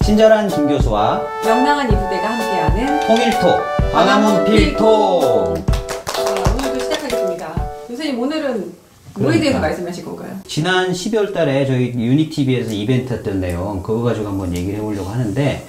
친절한 김교수와 명랑한 이부대가 함께하는 통일토 광화문 필통. 오늘도 시작하겠습니다. 교수님, 오늘은 뭐에 대해서 말씀하실 건가요? 지난 12월 달에 저희 유니TV에서 이벤트 했던 내용 그거 가지고 한번 얘기를 해보려고 하는데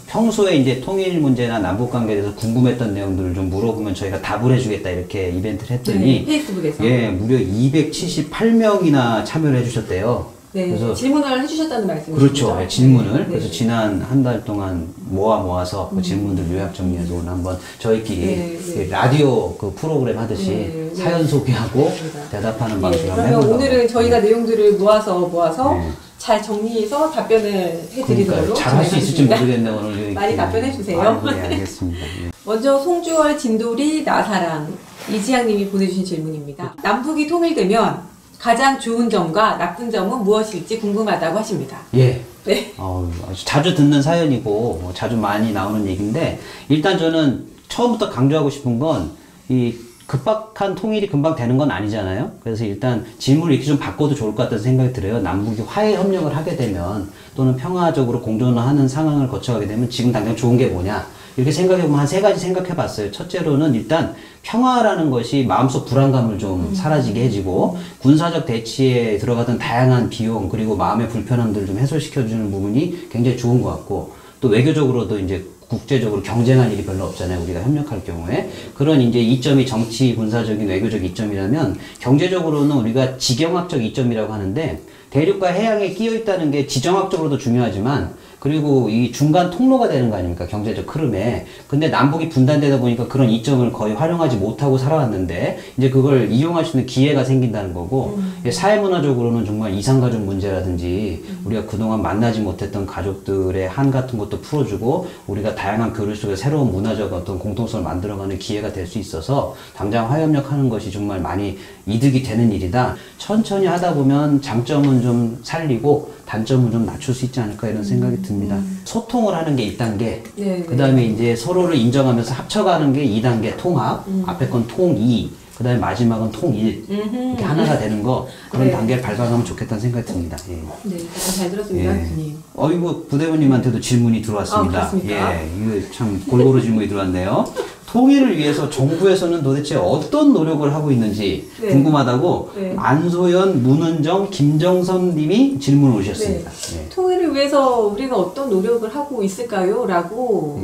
평소에 이제 통일 문제나 남북 관계에 대해서 궁금했던 내용들을 좀 물어보면 저희가 답을 해주겠다 이렇게 이벤트를 했더니 페이스북에서 무려 278명이나 참여를 해주셨대요. 네, 그래서 질문을 해주셨다는 말씀이시죠? 그렇죠. 네, 질문을. 네. 그래서 지난 한 달 동안 모아서 그 질문들 요약 정리해서 오늘 한번 저희끼리 라디오 그 프로그램 하듯이 사연 소개하고 대답하는 방식을 한번 그러면 해보려고. 오늘은 저희가 내용들을 모아서 잘 정리해서 답변을 해드리도록 잘 할 수 있을지 모르겠네 오늘. 많이 답변해 주세요. 네, 알겠습니다. 예. 먼저 송주월, 진돌이, 나사랑, 이지향님이 보내주신 질문입니다. 남북이 통일되면 가장 좋은 점과 나쁜 점은 무엇일지 궁금하다고 하십니다. 예. 네. 아주 자주 듣는 사연이고 자주 많이 나오는 얘기인데, 일단 저는 처음부터 강조하고 싶은 건 이 급박한 통일이 금방 되는 건 아니잖아요. 그래서 일단 질문을 이렇게 좀 바꿔도 좋을 것 같다는 생각이 들어요. 남북이 화해 협력을 하게 되면 또는 평화적으로 공존을 하는 상황을 거쳐가게 되면 지금 당장 좋은 게 뭐냐 이렇게 생각해보면 한 3가지 생각해봤어요. 첫째로는 일단 평화라는 것이 마음속 불안감을 좀 사라지게 해주고, 군사적 대치에 들어가던 다양한 비용 그리고 마음의 불편함들을 좀 해소시켜주는 부분이 굉장히 좋은 것 같고, 또 외교적으로도 이제 국제적으로 경쟁할 일이 별로 없잖아요. 우리가 협력할 경우에. 그런 이제 이점이 정치, 군사적인, 외교적 이점이라면, 경제적으로는 우리가 지경학적 이점이라고 하는데, 대륙과 해양에 끼어 있다는 게 지정학적으로도 중요하지만, 그리고 이 중간 통로가 되는 거 아닙니까? 경제적 흐름에. 근데 남북이 분단되다 보니까 그런 이점을 거의 활용하지 못하고 살아왔는데, 이제 그걸 이용할 수 있는 기회가 생긴다는 거고, 사회문화적으로는 정말 이산가족 문제라든지, 우리가 그동안 만나지 못했던 가족들의 한 같은 것도 풀어주고, 우리가 다양한 교류 속에 새로운 문화적 어떤 공통성을 만들어가는 기회가 될 수 있어서, 당장 화협력하는 것이 정말 많이 이득이 되는 일이다. 천천히 하다 보면 장점은 좀 살리고, 단점은 좀 낮출 수 있지 않을까 이런 생각이 듭니다. 소통을 하는 게 1단계, 그 다음에 이제 서로를 인정하면서 합쳐가는 게 2단계 통합, 앞에 건 통2, 그 다음에 마지막은 통1, 이렇게 하나가 되는 거, 그런 단계를 밟아가면 좋겠다는 생각이 듭니다. 예. 네, 잘 들었습니다, 교수님. 어이구, 부대원님한테도 질문이 들어왔습니다. 그렇습니까? 이거 참 골고루 질문이 들어왔네요. 통일을 위해서 정부에서는 도대체 어떤 노력을 하고 있는지 궁금하다고 안소연, 문은정, 김정선 님이 질문을 올리셨습니다. 통일을 위해서 우리가 어떤 노력을 하고 있을까요? 라고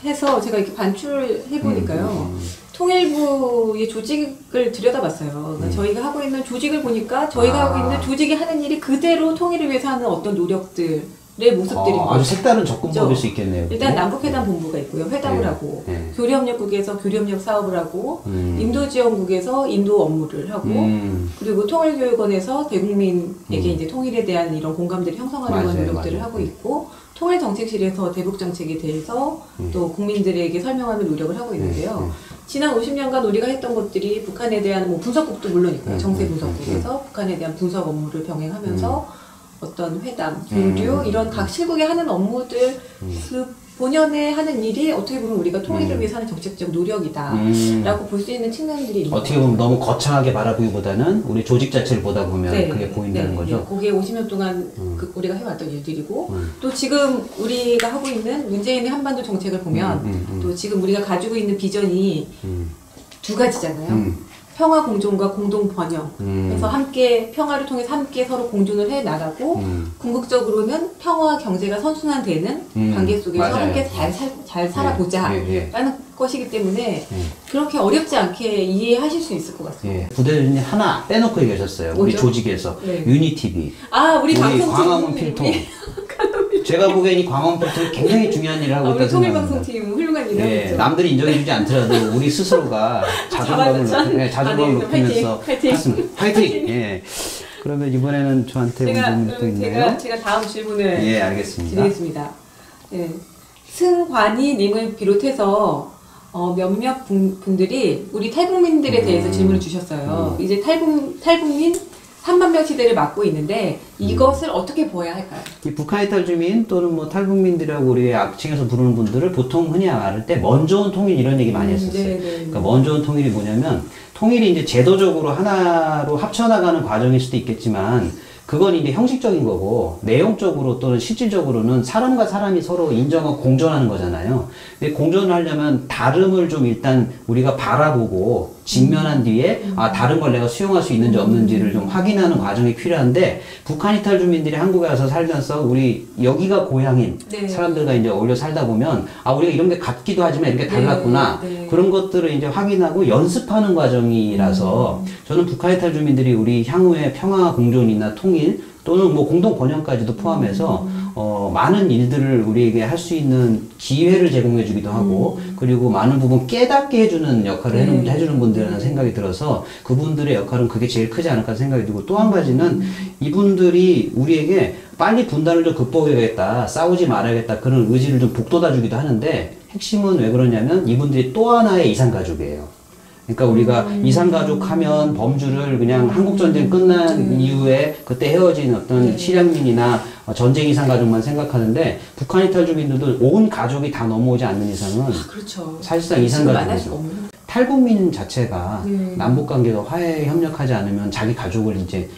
해서 제가 이렇게 반출을 해보니까요. 통일부의 조직을 들여다봤어요. 그러니까 저희가 하고 있는 조직을 보니까 저희가 하고 있는 조직이 하는 일이 그대로 통일을 위해서 하는 어떤 노력들 의 모습들인 거죠. 아주 색다른 접근법일 수 있겠네요. 일단 남북회담 본부가 있고요. 회담을 하고, 교류협력국에서 교류협력 사업을 하고, 인도지원국에서 인도 업무를 하고, 그리고 통일교육원에서 대국민에게 이제 통일에 대한 이런 공감대를 형성하려는 노력들을 하고 있고, 통일정책실에서 대북정책에 대해서 또 국민들에게 설명하는 노력을 하고 있는데요. 지난 50년간 우리가 했던 것들이 북한에 대한 뭐 분석국도 물론 있고요. 정세분석국에서 북한에 대한 분석 업무를 병행하면서 어떤 회담, 교류 이런 각 실국이 하는 업무들 그 본연에 하는 일이 어떻게 보면 우리가 통일을 위해서 하는 정책적 노력이다 라고 볼 수 있는 측면들이 있는 어떻게 보면 너무 거창하게 바라보기보다는 우리 조직 자체를 보다 보면 그게 보인다는 거죠. 그게 50년 동안 우리가 해왔던 일들이고 또 지금 우리가 하고 있는 문재인의 한반도 정책을 보면 또 지금 우리가 가지고 있는 비전이 2가지잖아요. 평화 공존과 공동 번영. 그래서 함께 평화를 통해서 함께 서로 공존을 해 나가고 궁극적으로는 평화와 경제가 선순환되는 관계 속에서 함께 잘 살아보자라는 것이기 때문에 그렇게 어렵지 않게 이해하실 수 있을 것 같습니다. 부대원님 하나 빼놓고 얘기하셨어요. 우리 조직에서 유니TV, 우리 광화문 필통. 제가 보기엔 이 광화문 필통이 굉장히 중요한 일을 하고 있다고 생각합니다. 우리 통일방송팀 훌륭한 일을 하고 있죠. 남들이 인정해주지 않더라도 우리 스스로가 자존감을 높이면서 파이팅! 그러면 이번에는 저한테 질문이 또 있네요. 제가 다음 질문을 알겠습니다. 드리겠습니다. 승관이님을 비롯해서 몇몇 분들이 우리 탈북민들에 대해서 질문을 주셨어요. 이제 탈북민 3만 명 시대를 맞고 있는데 이것을 어떻게 보아야 할까요? 이 북한의 탈주민 또는 뭐 탈북민들이라고 우리 악칭해서 부르는 분들을 보통 흔히 말할 때 먼저 온 통일 이런 얘기 많이 했었어요. 그러니까 먼저 온 통일이 뭐냐면 통일이 이제 제도적으로 하나로 합쳐나가는 과정일 수도 있겠지만 그건 이제 형식적인 거고, 내용적으로 또는 실질적으로는 사람과 사람이 서로 인정하고 공존하는 거잖아요. 근데 공존을 하려면 다름을 좀 일단 우리가 바라보고 직면한 뒤에 다른 걸 내가 수용할 수 있는지 없는지를 좀 확인하는 과정이 필요한데, 북한 이탈 주민들이 한국에 와서 살면서 우리 여기가 고향인 네. 사람들과 이제 어울려 살다 보면 우리가 이런 게 같기도 하지만 이렇게 달랐구나. 네. 그런 것들을 이제 확인하고 연습하는 과정이라서 저는 북한 이탈 주민들이 우리 향후의 평화 공존이나 통일 또는 뭐 공동 번영까지도 포함해서 많은 일들을 우리에게 할 수 있는 기회를 제공해 주기도 하고 그리고 많은 부분 깨닫게 해주는 역할을 해주는 분들이라는 생각이 들어서 그분들의 역할은 그게 제일 크지 않을까 생각이 들고, 또 한 가지는 이분들이 우리에게 빨리 분단을 좀 극복해야겠다, 싸우지 말아야겠다, 그런 의지를 좀 북돋아 주기도 하는데, 핵심은 왜 그러냐면 이분들이 또 하나의 이산가족이에요. 그러니까 우리가 이산가족 하면 범주를 그냥 한국전쟁 끝난 이후에 그때 헤어진 어떤 실향민이나 전쟁 이산가족만 생각하는데, 북한 이탈 주민들도 온 가족이 다 넘어오지 않는 이상은 그렇죠. 사실상 이산가족이죠. 탈북민 자체가 남북 관계가 화해에 협력하지 않으면 자기 가족을 이제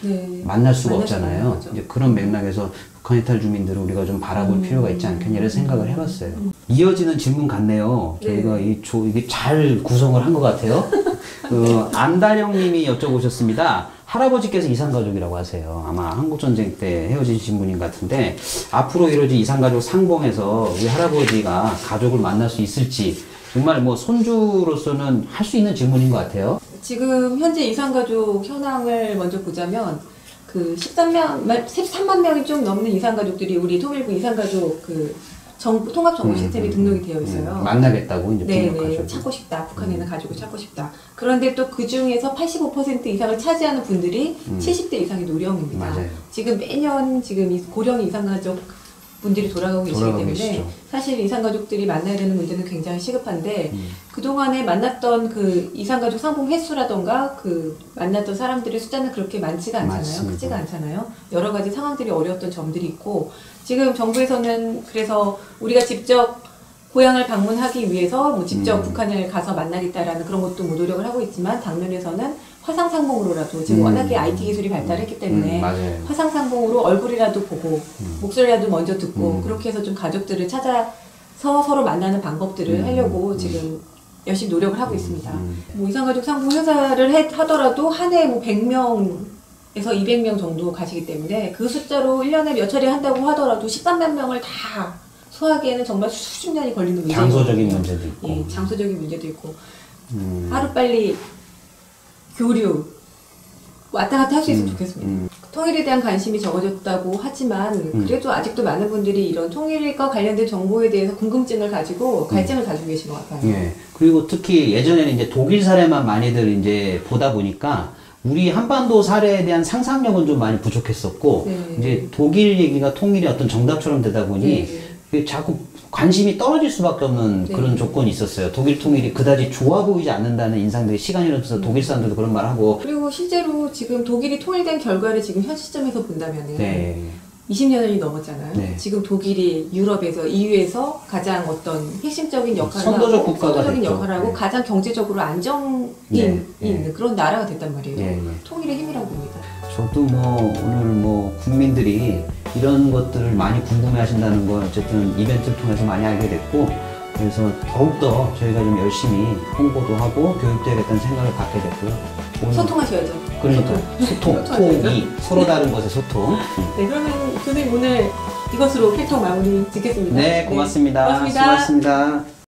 만날 수가 없잖아요. 이제 그런 맥락에서 북한 이탈 주민들을 우리가 좀 바라볼 필요가 있지 않겠냐 이런 생각을 해봤어요. 이어지는 질문 같네요. 저희가 이게 잘 구성을 한 것 같아요. 안다령 님이 여쭤보셨습니다. 할아버지께서 이산가족이라고 하세요. 아마 한국전쟁 때 헤어지신 분인 것 같은데, 앞으로 이루어질 이산가족 상봉에서 우리 할아버지가 가족을 만날 수 있을지, 정말 뭐 손주로서는 할 수 있는 질문인 것 같아요. 지금 현재 이산가족 현황을 먼저 보자면 그 13만 명이 좀 넘는 이산가족들이 우리 통일부 이산가족 그 통합정보 시스템에 등록이 되어 있어요. 만나겠다고 이제 네, 찾고 싶다. 북한에 있는 가족을 찾고 싶다. 그런데 또 그 중에서 85% 이상을 차지하는 분들이 70대 이상의 노령입니다. 맞아요. 지금 매년 지금 이 고령 이산가족 분들이 돌아가고 계시기 때문에 계시죠. 사실 이산가족들이 만나야 되는 문제는 굉장히 시급한데 그동안에 만났던 그 이산가족 상봉 횟수라던가 그 만났던 사람들의 숫자는 그렇게 많지가 않잖아요. 맞습니다. 크지가 않잖아요. 여러 가지 상황들이 어려웠던 점들이 있고, 지금 정부에서는 그래서 우리가 직접 고향을 방문하기 위해서 뭐 직접 북한을 가서 만나겠다라는 그런 것도 뭐 노력을 하고 있지만, 당면에서는 화상상봉으로라도 지금 워낙에 IT 기술이 발달했기 때문에 화상상봉으로 얼굴이라도 보고 목소리라도 먼저 듣고 그렇게 해서 좀 가족들을 찾아서 서로 만나는 방법들을 하려고 지금 열심히 노력을 하고 있습니다. 뭐 이산가족 상봉 행사를 하더라도 한 해에 뭐 100명에서 200명 정도 가시기 때문에 그 숫자로 1년에 몇 차례 한다고 하더라도 13만 명을 다 소화하기에는 정말 수십 년이 걸리는 문제예요. 장소적인 문제도 있고. 예, 장소적인 문제도 있고 하루빨리 교류 왔다 갔다 할 수 있으면 좋겠습니다. 통일에 대한 관심이 적어졌다고 하지만 그래도 아직도 많은 분들이 이런 통일과 관련된 정보에 대해서 궁금증을 가지고 갈증을 가지고 계신 것 같아요. 예. 그리고 특히 예전에는 이제 독일 사례만 많이들 이제 보다 보니까 우리 한반도 사례에 대한 상상력은 좀 많이 부족했었고, 이제 독일 얘기가 통일의 어떤 정답처럼 되다 보니 자꾸 관심이 떨어질 수밖에 없는 그런 조건이 있었어요. 독일 통일이 그다지 좋아 보이지 않는다는 인상들이 시간이 흐르면서 독일 사람들도 그런 말 하고. 그리고 실제로 지금 독일이 통일된 결과를 지금 현 시점에서 본다면은 20년이 넘었잖아요. 지금 독일이 유럽에서 EU에서 가장 어떤 핵심적인 역할을 선도적 국가가 선도적인 역할을 하고 가장 경제적으로 안정이 있는 그런 나라가 됐단 말이에요. 통일의 힘이라고 봅니다. 저도 뭐 오늘 뭐 국민들이 이런 것들을 많이 궁금해 하신다는 걸 어쨌든 이벤트를 통해서 많이 알게 됐고, 그래서 더욱더 저희가 좀 열심히 홍보도 하고 교육도 해야겠다는 생각을 갖게 됐고요. 소통하셔야죠. 그러니까 소통, 토기, 서로 다른 것의 소통. 네, 그러면 교수님 오늘 이것으로 필통 마무리 짓겠습니다. 네, 고맙습니다. 고맙습니다. 수고하셨습니다.